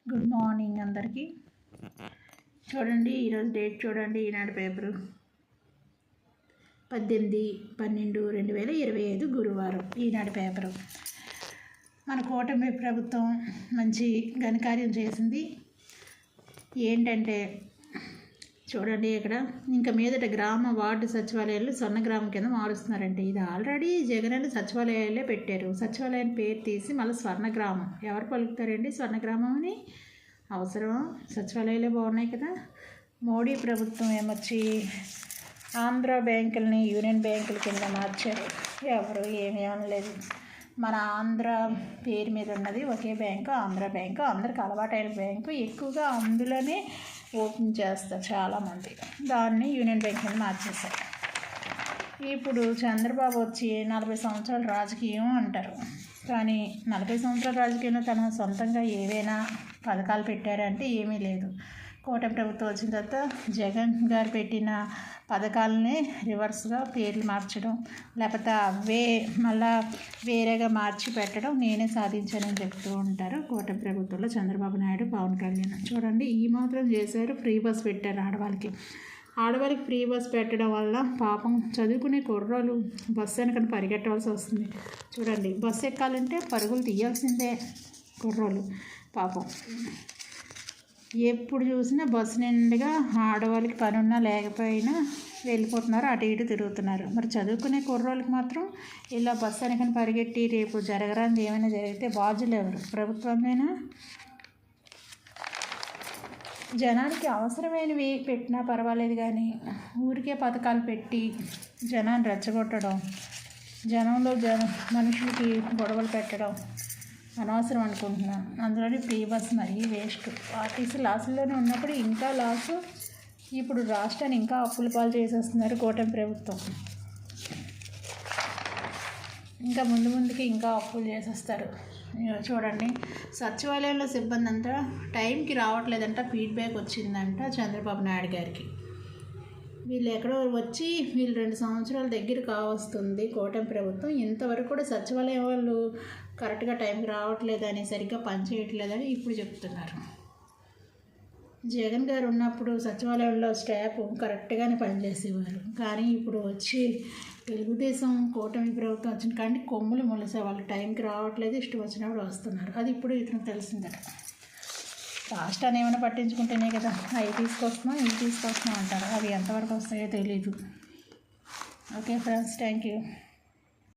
Good morning అందరికీ. చూడండి, ఈరోజు డేట్ చూడండి. ఈనాడు పేపరు 18/12/2025 గురువారం. ఈనాడు పేపరు. మన కూటమి ప్రభుత్వం మంచి ఘనకార్యం చేసింది. ఏంటంటే చూడండి, ఇక్కడ ఇంకా మీదట గ్రామ వార్డు సచివాలయాలు స్వర్ణగ్రామం కింద మారుస్తున్నారంటే ఇది ఆల్రెడీ జగన్ సచివాలయాలే పెట్టారు. సచివాలయం పేరు తీసి మళ్ళీ స్వర్ణగ్రామం ఎవరు పలుకుతారండి? స్వర్ణగ్రామం అని అవసరం. సచివాలయాలే బాగున్నాయి కదా. మోడీ ప్రభుత్వం ఏమొచ్చి ఆంధ్ర బ్యాంకులని యూనియన్ బ్యాంకుల కింద మార్చారు. ఎవరు ఏమీ అనలేదు. మన ఆంధ్ర పేరు మీద ఉన్నది ఒకే బ్యాంకు, ఆంధ్ర బ్యాంకు. అందరికి అలవాటైన బ్యాంకు. ఎక్కువగా అందులోనే ఓపెన్ చేస్తారు చాలామంది. దాన్ని యూనియన్ బ్యాంక్ కింద మార్చేశారు. ఇప్పుడు చంద్రబాబు వచ్చి 40 సంవత్సరాల రాజకీయం అంటారు. కానీ 40 సంవత్సరాల రాజకీయంలో తన సొంతంగా ఏవైనా పథకాలు పెట్టారంటే ఏమీ లేదు. కూటమి ప్రభుత్వం వచ్చిన తర్వాత జగన్ గారు పెట్టిన పథకాలనే రివర్స్గా పేర్లు మార్చడం, లేకపోతే అవే మళ్ళా వేరేగా మార్చి పెట్టడం నేనే సాధించానని చెప్తూ ఉంటారు కూటమి ప్రభుత్వంలో చంద్రబాబు నాయుడు, పవన్ కళ్యాణ్. చూడండి, ఈ మాత్రం చేశారు. ఫ్రీ బస్ పెట్టారు ఆడవాళ్ళకి ఫ్రీ బస్ పెట్టడం వల్ల పాపం చదువుకునే కుర్రోళ్ళు బస్సు వెనకని పరిగెట్టవలసి వస్తుంది. చూడండి, బస్సు ఎక్కాలంటే పరుగులు తీయాల్సిందే కుర్రోళ్ళు పాపం. ఎప్పుడు చూసినా బస్సు నిండుగా ఆడవాళ్ళకి పని ఉన్నా లేకపోయినా వెళ్ళిపోతున్నారు, అటు ఇటు తిరుగుతున్నారు. మరి చదువుకునే కుర్రోళ్ళకి మాత్రం ఇలా బస్సు వెనకని పరిగెట్టి రేపు జరగరాంది ఏమైనా జరిగితే బాధ్యులు ఎవరు? ప్రభుత్వమేనా? జనానికి అవసరమైనవి పెట్టినా పర్వాలేదు, కానీ ఊరికే పథకాలు పెట్టి జనాన్ని రెచ్చగొట్టడం, జనంలో మనుషులకి గొడవలు పెట్టడం అనవసరం అనుకుంటున్నాను. అందులోని ఫ్రీ బస్ మరీ వేస్ట్. ఆర్టీసీ లాసుల్లోనే ఉన్నప్పుడు ఇంకా లాసు. ఇప్పుడు రాష్ట్రాన్ని ఇంకా అప్పుల పాలు చేసేస్తున్నారు కూటమి ప్రభుత్వం. ఇంకా ముందుకి ఇంకా అప్పులు చేసేస్తారు. చూడండి, సచివాలయంలో సిబ్బంది అంతా టైంకి రావట్లేదంట. ఫీడ్బ్యాక్ వచ్చిందంట చంద్రబాబు నాయుడు గారికి. వీళ్ళు ఎక్కడో వచ్చి 2 సంవత్సరాల దగ్గర కావస్తుంది కూటమి ప్రభుత్వం. ఇంతవరకు కూడా సచివాలయం వాళ్ళు కరెక్ట్గా టైంకి రావట్లేదని, సరిగ్గా పనిచేయట్లేదని ఇప్పుడు చెప్తున్నారు. జగన్ గారు ఉన్నప్పుడు సచివాలయంలో స్టాఫ్ కరెక్ట్గానే పనిచేసేవారు. కానీ ఇప్పుడు వచ్చి తెలుగుదేశం కూటమి ప్రభుత్వం వచ్చిన కానీ కొమ్ములు మొలిసే వాళ్ళు టైంకి రావట్లేదు, ఇష్టం వచ్చినప్పుడు వస్తున్నారు. అది ఇప్పుడు ఇతనికి తెలిసిందట. రాష్ట్రాన్ని ఏమైనా పట్టించుకుంటేనే కదా అవి తీసుకొస్తున్నాం ఇవి తీసుకొస్తున్నాం అంటారు. అవి ఎంతవరకు వస్తాయో తెలీదు. Okay friends, thank you.